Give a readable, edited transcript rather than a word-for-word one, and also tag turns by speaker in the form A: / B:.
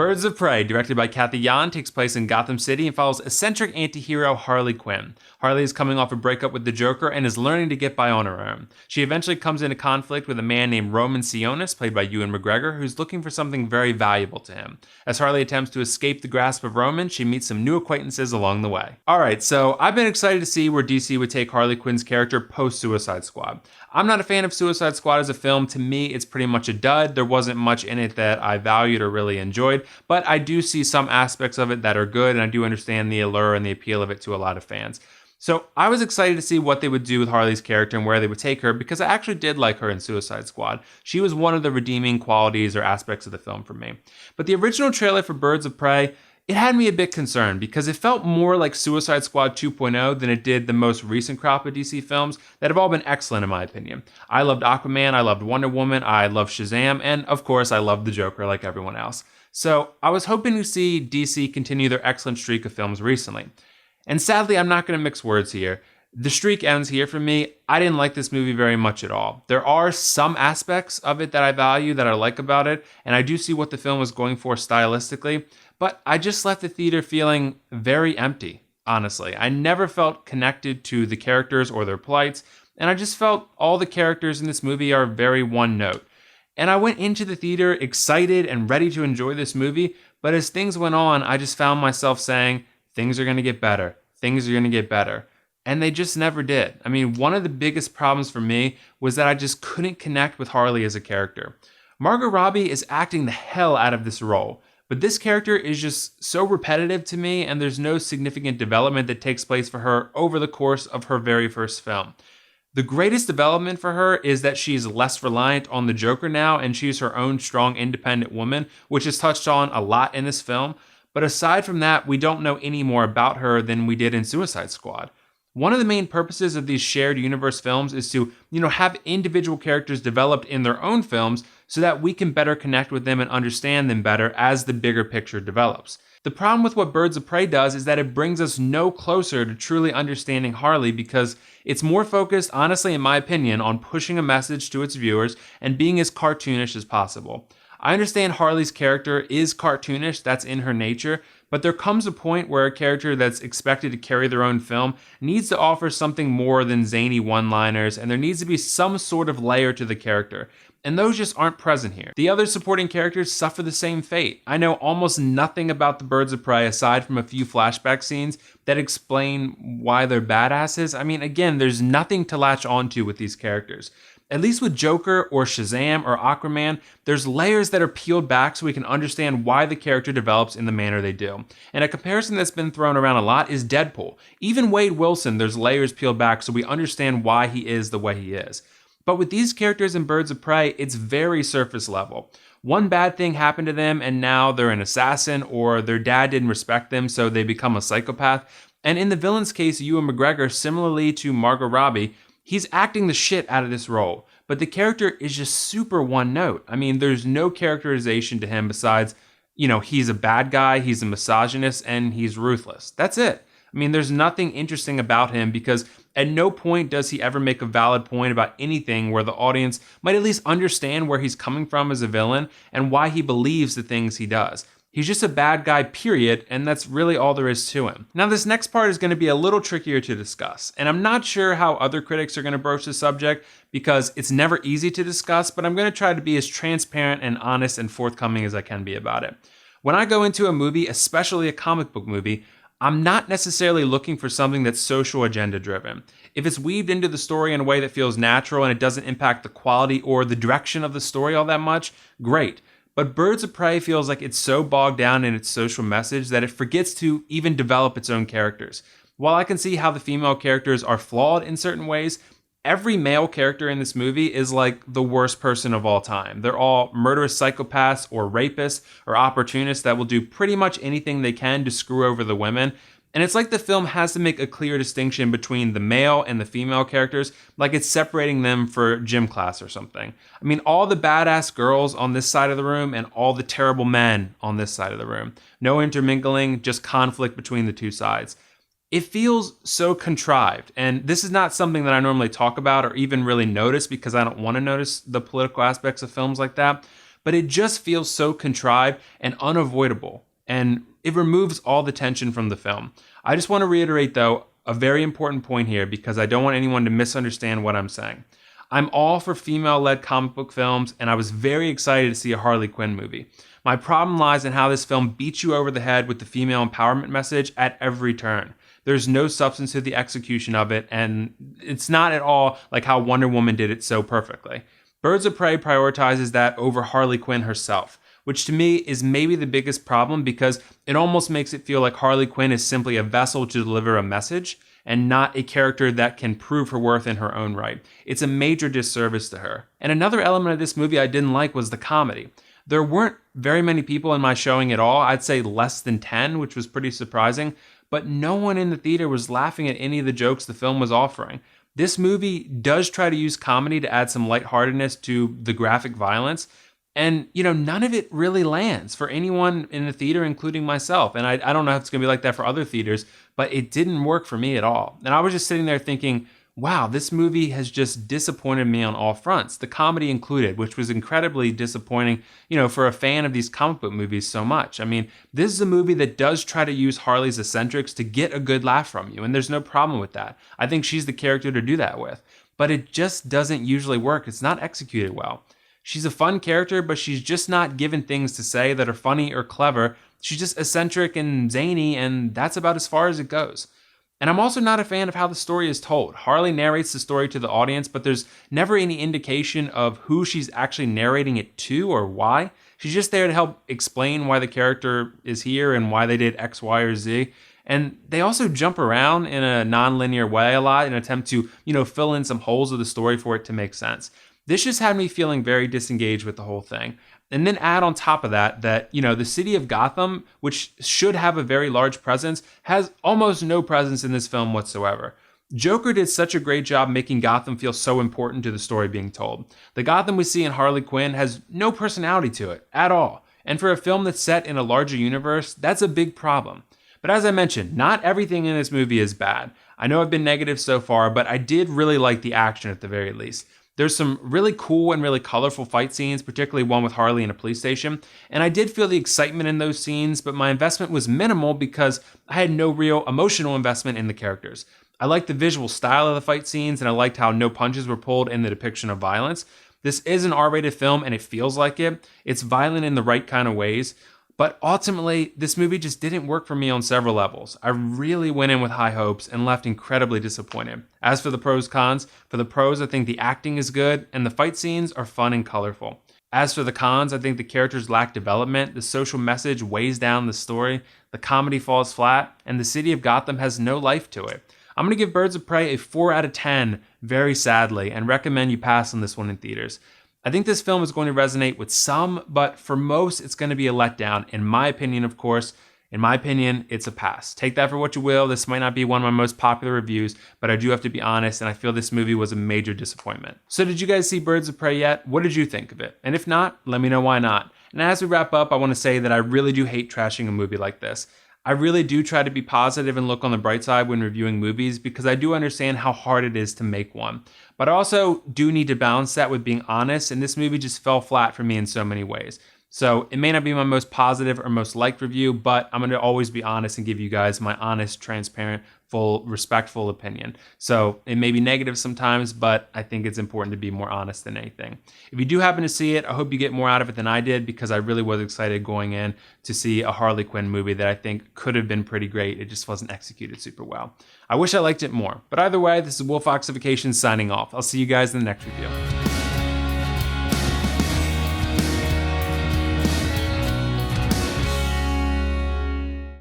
A: Birds of Prey, directed by Kathy Yan, takes place in Gotham City and follows eccentric anti-hero Harley Quinn. Harley is coming off a breakup with the Joker and is learning to get by on her own. She eventually comes into conflict with a man named Roman Sionis, played by Ewan McGregor, who's looking for something very valuable to him. As Harley attempts to escape the grasp of Roman, she meets some new acquaintances along the way. Alright, so I've been excited to see where DC would take Harley Quinn's character post-Suicide Squad. I'm not a fan of Suicide Squad as a film. To me, it's pretty much a dud. There wasn't much in it that I valued or really enjoyed, but I do see some aspects of it that are good, and I do understand the allure and the appeal of it to a lot of fans. So I was excited to see what they would do with Harley's character and where they would take her, because I actually did like her in Suicide Squad. She was one of the redeeming qualities or aspects of the film for me. But the original trailer for Birds of Prey, it had me a bit concerned because it felt more like Suicide Squad 2.0 than it did the most recent crop of DC films that have all been excellent in my opinion. I loved Aquaman, I loved Wonder Woman, I loved Shazam, and of course I loved the Joker like everyone else. So I was hoping to see DC continue their excellent streak of films recently. And sadly, I'm not going to mix words here. The streak ends here for me. I didn't like this movie very much at all. There are some aspects of it that I value, that I like about it, and I do see what the film was going for stylistically, but I just left the theater feeling very empty, honestly. I never felt connected to the characters or their plights, and I just felt all the characters in this movie are very one note. And I went into the theater excited and ready to enjoy this movie, but as things went on, I just found myself saying, things are going to get better. Things are going to get better. And they just never did. I mean, one of the biggest problems for me was that I just couldn't connect with Harley as a character. Margot Robbie is acting the hell out of this role, but this character is just so repetitive to me, and there's no significant development that takes place for her over the course of her very first film. The greatest development for her is that she's less reliant on the Joker now, and she's her own strong, independent woman, which is touched on a lot in this film. But aside from that, we don't know any more about her than we did in Suicide Squad. One of the main purposes of these shared universe films is to, have individual characters developed in their own films so that we can better connect with them and understand them better as the bigger picture develops. The problem with what Birds of Prey does is that it brings us no closer to truly understanding Harley because it's more focused, honestly, in my opinion, on pushing a message to its viewers and being as cartoonish as possible. I understand Harley's character is cartoonish, that's in her nature, but there comes a point where a character that's expected to carry their own film needs to offer something more than zany one-liners, and there needs to be some sort of layer to the character. And those just aren't present here. The other supporting characters suffer the same fate. I know almost nothing about the Birds of Prey aside from a few flashback scenes that explain why they're badasses. I mean, again, there's nothing to latch onto with these characters. At least with Joker or Shazam or Aquaman, there's layers that are peeled back so we can understand why the character develops in the manner they do. And a comparison that's been thrown around a lot is Deadpool. Even Wade Wilson, there's layers peeled back so we understand why he is the way he is. But with these characters in Birds of Prey, it's very surface level. One bad thing happened to them and now they're an assassin, or their dad didn't respect them so they become a psychopath. And in the villain's case, Ewan McGregor, similarly to Margot Robbie, he's acting the shit out of this role, but the character is just super one note. I mean, there's no characterization to him besides, he's a bad guy, he's a misogynist, and he's ruthless. That's it. I mean, there's nothing interesting about him because at no point does he ever make a valid point about anything where the audience might at least understand where he's coming from as a villain and why he believes the things he does. He's just a bad guy, period, and that's really all there is to him. Now, this next part is going to be a little trickier to discuss, and I'm not sure how other critics are going to broach the subject because it's never easy to discuss, but I'm going to try to be as transparent and honest and forthcoming as I can be about it. When I go into a movie, especially a comic book movie, I'm not necessarily looking for something that's social agenda driven. If it's weaved into the story in a way that feels natural and it doesn't impact the quality or the direction of the story all that much, great. But Birds of Prey feels like it's so bogged down in its social message that it forgets to even develop its own characters. While I can see how the female characters are flawed in certain ways, every male character in this movie is like the worst person of all time. They're all murderous psychopaths or rapists or opportunists that will do pretty much anything they can to screw over the women. And it's like the film has to make a clear distinction between the male and the female characters, like it's separating them for gym class or something. I mean, all the badass girls on this side of the room and all the terrible men on this side of the room. No intermingling, just conflict between the two sides. It feels so contrived, and this is not something that I normally talk about or even really notice because I don't want to notice the political aspects of films like that. but it just feels so contrived and unavoidable, and it removes all the tension from the film. I just want to reiterate, though, a very important point here because I don't want anyone to misunderstand what I'm saying. I'm all for female-led comic book films, and I was very excited to see a Harley Quinn movie. My problem lies in how this film beats you over the head with the female empowerment message at every turn. There's no substance to the execution of it, and it's not at all like how Wonder Woman did it so perfectly. Birds of Prey prioritizes that over Harley Quinn herself, which to me is maybe the biggest problem because it almost makes it feel like Harley Quinn is simply a vessel to deliver a message and not a character that can prove her worth in her own right. It's a major disservice to her. And another element of this movie I didn't like was the comedy. There weren't very many people in my showing at all. I'd say less than 10, which was pretty surprising, but no one in the theater was laughing at any of the jokes the film was offering. This movie does try to use comedy to add some lightheartedness to the graphic violence, and, none of it really lands for anyone in the theater, including myself. And I don't know if it's going to be like that for other theaters, but it didn't work for me at all. And I was just sitting there thinking, wow, this movie has just disappointed me on all fronts, the comedy included, which was incredibly disappointing, for a fan of these comic book movies so much. I mean, this is a movie that does try to use Harley's eccentrics to get a good laugh from you, and there's no problem with that. I think she's the character to do that with. But it just doesn't usually work. It's not executed well. She's a fun character, but she's just not given things to say that are funny or clever. She's just eccentric and zany, and that's about as far as it goes. And I'm also not a fan of how the story is told. Harley narrates the story to the audience, but there's never any indication of who she's actually narrating it to or why. She's just there to help explain why the character is here and why they did X, Y, or Z. And they also jump around in a non-linear way a lot in an attempt to, fill in some holes of the story for it to make sense. This just had me feeling very disengaged with the whole thing. And then add on top of that, the city of Gotham, which should have a very large presence, has almost no presence in this film whatsoever. Joker did such a great job making Gotham feel so important to the story being told. The Gotham we see in Harley Quinn has no personality to it at all. And for a film that's set in a larger universe, that's a big problem. But as I mentioned, not everything in this movie is bad. I know I've been negative so far, but I did really like the action at the very least. There's some really cool and really colorful fight scenes, particularly one with Harley in a police station, and I did feel the excitement in those scenes, but my investment was minimal because I had no real emotional investment in the characters. I liked the visual style of the fight scenes, and I liked how no punches were pulled in the depiction of violence. This is an R-rated film, and it feels like it. It's violent in the right kind of ways. But ultimately, this movie just didn't work for me on several levels. I really went in with high hopes and left incredibly disappointed. As for the pros cons, for the pros, I think the acting is good and the fight scenes are fun and colorful. As for the cons, I think the characters lack development, the social message weighs down the story, the comedy falls flat, and the city of Gotham has no life to it. I'm going to give Birds of Prey a 4 out of 10, very sadly, and recommend you pass on this one in theaters. I think this film is going to resonate with some, but for most, it's going to be a letdown. In my opinion, of course, it's a pass. Take that for what you will. This might not be one of my most popular reviews, but I do have to be honest, and I feel this movie was a major disappointment. So did you guys see Birds of Prey yet? What did you think of it? And if not, let me know why not. And as we wrap up, I want to say that I really do hate trashing a movie like this. I really do try to be positive and look on the bright side when reviewing movies because I do understand how hard it is to make one. But I also do need to balance that with being honest, and this movie just fell flat for me in so many ways. So it may not be my most positive or most liked review, but I'm going to always be honest and give you guys my honest, transparent, full, respectful opinion. So it may be negative sometimes, but I think it's important to be more honest than anything. If you do happen to see it, I hope you get more out of it than I did because I really was excited going in to see a Harley Quinn movie that I think could have been pretty great. It just wasn't executed super well. I wish I liked it more. But either way, this is WillFoxification signing off. I'll see you guys in the next review.